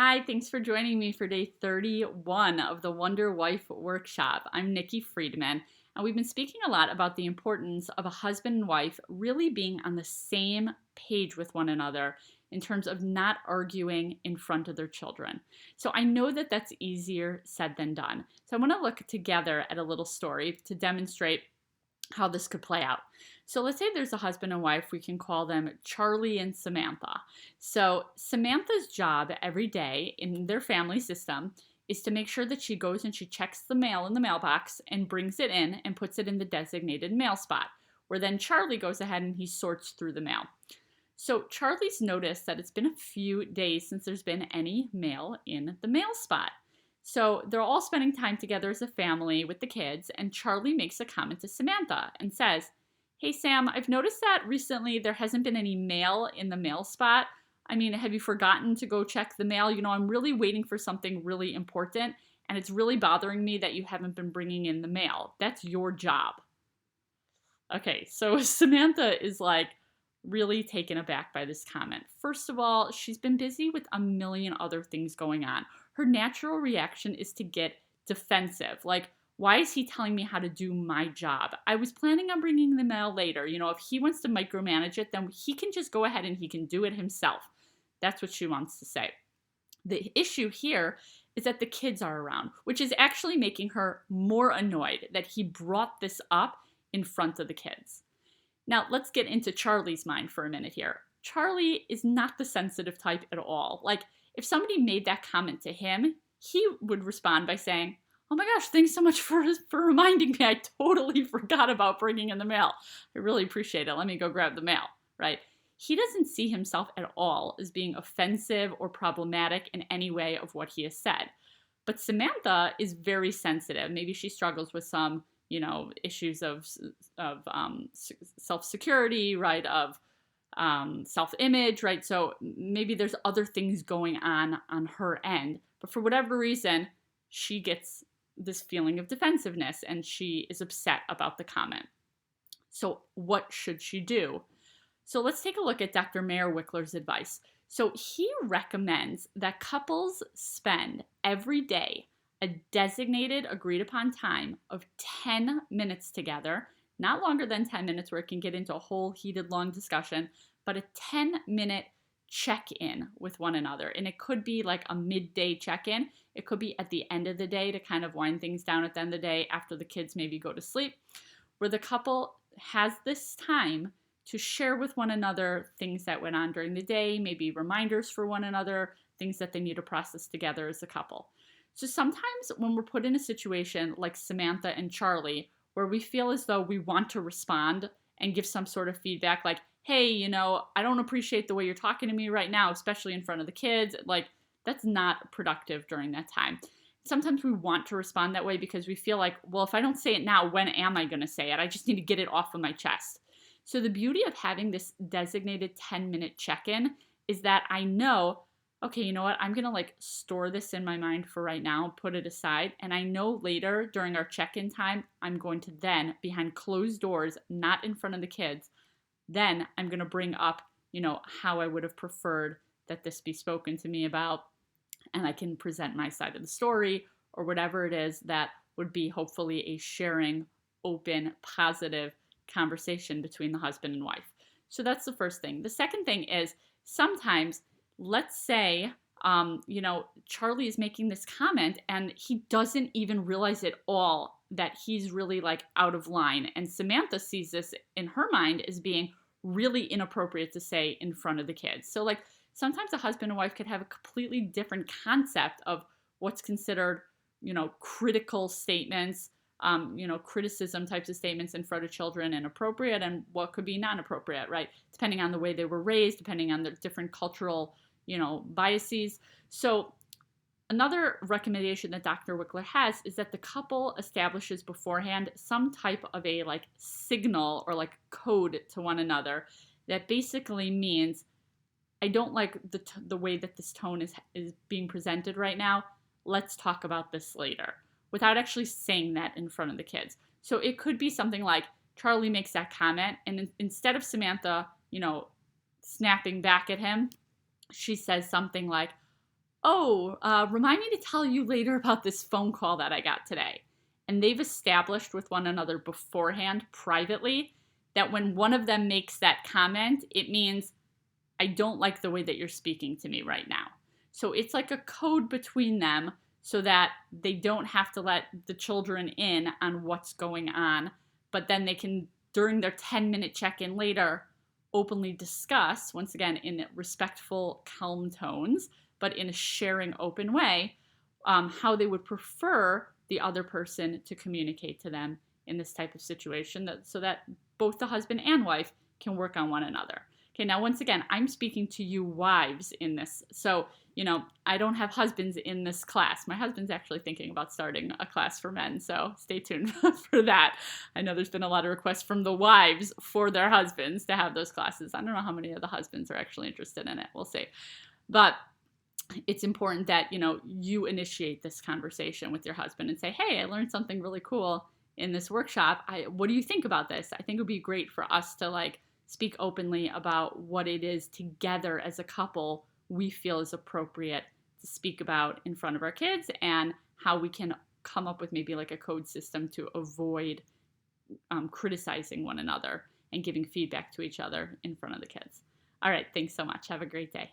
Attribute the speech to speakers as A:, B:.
A: Hi, thanks for joining me for day 31 of the Wonder Wife Workshop. I'm Nikki Friedman, and we've been speaking a lot about the importance of a husband and wife really being on the same page with one another in terms of not arguing in front of their children. So I know that that's easier said than done. So I want to look together at a little story to demonstrate how this could play out. So let's say there's a husband and wife, we can call them Charlie and Samantha. So Samantha's job every day in their family system is to make sure that she goes and she checks the mail in the mailbox and brings it in and puts it in the designated mail spot, where then Charlie goes ahead and he sorts through the mail. So Charlie's noticed that it's been a few days since there's been any mail in the mail spot. So they're all spending time together as a family with the kids, and Charlie makes a comment to Samantha and says, "Hey Sam, I've noticed that recently there hasn't been any mail in the mail spot. I mean, have you forgotten to go check the mail? I'm really waiting for something really important, and it's really bothering me that you haven't been bringing in the mail. That's your job." Okay, so Samantha is like really taken aback by this comment. First of all, she's been busy with a million other things going on. Her natural reaction is to get defensive. Like, why is he telling me how to do my job? I was planning on bringing the mail later. If he wants to micromanage it, then he can just go ahead and he can do it himself. That's what she wants to say. The issue here is that the kids are around, which is actually making her more annoyed that he brought this up in front of the kids. Now, let's get into Charlie's mind for a minute here. Charlie is not the sensitive type at all. Like, if somebody made that comment to him, he would respond by saying, "Oh my gosh, thanks so much for reminding me. I totally forgot about bringing in the mail. I really appreciate it. Let me go grab the mail," right? He doesn't see himself at all as being offensive or problematic in any way of what he has said. But Samantha is very sensitive. Maybe she struggles with some issues of self-security, right, of self-image, right? So maybe there's other things going on her end. But for whatever reason, she gets this feeling of defensiveness and she is upset about the comment. So what should she do? So let's take a look at Dr. Mayer Wickler's advice. So he recommends that couples spend every day a designated agreed upon time of 10 minutes together, not longer than 10 minutes where it can get into a whole heated long discussion, but a 10-minute check-in with one another. And it could be like a midday check-in. It could be at the end of the day to kind of wind things down at the end of the day after the kids maybe go to sleep, where the couple has this time to share with one another things that went on during the day, maybe reminders for one another, things that they need to process together as a couple. So sometimes when we're put in a situation like Samantha and Charlie, where we feel as though we want to respond and give some sort of feedback like, "Hey, I don't appreciate the way you're talking to me right now, especially in front of the kids." Like, that's not productive during that time. Sometimes we want to respond that way because we feel like, well, if I don't say it now, when am I going to say it? I just need to get it off of my chest. So the beauty of having this designated 10-minute check-in is that I know, okay, you know what? I'm going to store this in my mind for right now, put it aside. And I know later during our check-in time, I'm going to then, behind closed doors, not in front of the kids, then I'm going to bring up, how I would have preferred that this be spoken to me about. And I can present my side of the story or whatever it is that would be hopefully a sharing, open, positive conversation between the husband and wife. So that's the first thing. The second thing is sometimes, let's say, Charlie is making this comment and he doesn't even realize at all that he's really out of line. And Samantha sees this in her mind as being really inappropriate to say in front of the kids. So sometimes a husband and wife could have a completely different concept of what's considered, critical statements, criticism types of statements in front of children and appropriate and what could be non-appropriate, right? Depending on the way they were raised, depending on the different cultural, biases. So another recommendation that Dr. Wickler has is that the couple establishes beforehand some type of a signal or code to one another that basically means, I don't like the way that this tone is being presented right now. Let's talk about this later, without actually saying that in front of the kids. So it could be something like Charlie makes that comment, and instead of Samantha, snapping back at him, she says something like, oh, remind me to tell you later about this phone call that I got today. And they've established with one another beforehand, privately, that when one of them makes that comment, it means, I don't like the way that you're speaking to me right now. So it's like a code between them so that they don't have to let the children in on what's going on, but then they can, during their 10-minute check in later, openly discuss, once again, in respectful, calm tones, but in a sharing, open way, how they would prefer the other person to communicate to them in this type of situation, so that both the husband and wife can work on one another. Okay, now once again, I'm speaking to you wives in this. So, I don't have husbands in this class. My husband's actually thinking about starting a class for men, so stay tuned for that. I know there's been a lot of requests from the wives for their husbands to have those classes. I don't know how many of the husbands are actually interested in it. We'll see. But it's important that, you initiate this conversation with your husband and say, hey, I learned something really cool in this workshop. What do you think about this? I think it would be great for us to speak openly about what it is together as a couple we feel is appropriate to speak about in front of our kids, and how we can come up with maybe a code system to avoid criticizing one another and giving feedback to each other in front of the kids. All right, thanks so much. Have a great day.